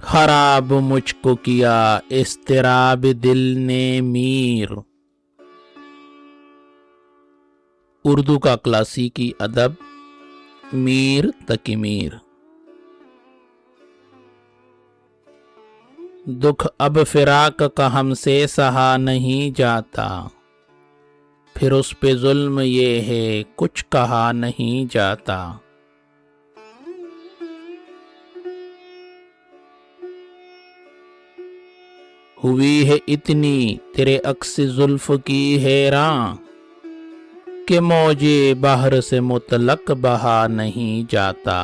खराब मुझको किया इस्तिराब दिल ने मीर। उर्दू का क्लासिकी अदब मीर तकी मीर। दुख अब फिराक का हमसे सहा नहीं जाता, फिर उस पे जुल्म ये है कुछ कहा नहीं जाता। हुई है इतनी तेरे अक्स जुल्फ की हैरां, कि मौजे बहर से मुतलक बहा नहीं जाता।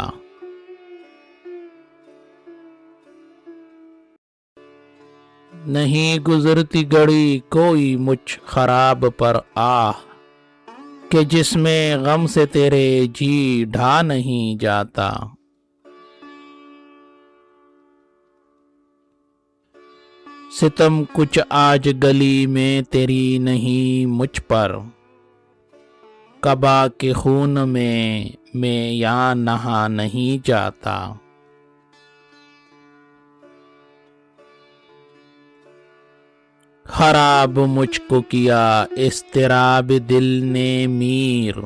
नहीं गुजरती घड़ी कोई मुझ खराब पर आह, कि जिसमें गम से तेरे जी ढा नहीं जाता। सितम कुछ आज गली में तेरी नहीं मुझ पर, कबा के खून में मैं यहाँ नहा नहीं जाता। खराब मुझको किया इस्तिराब दिल ने मीर,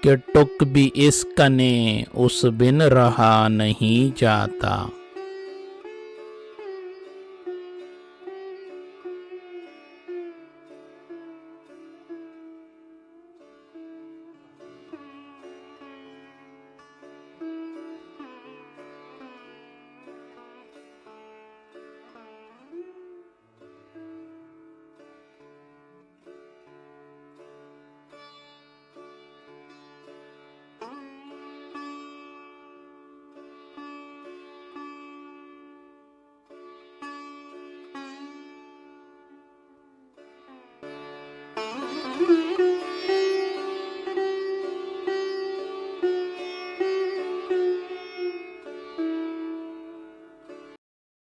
कि टुक भी इस कने उस बिन रहा नहीं जाता।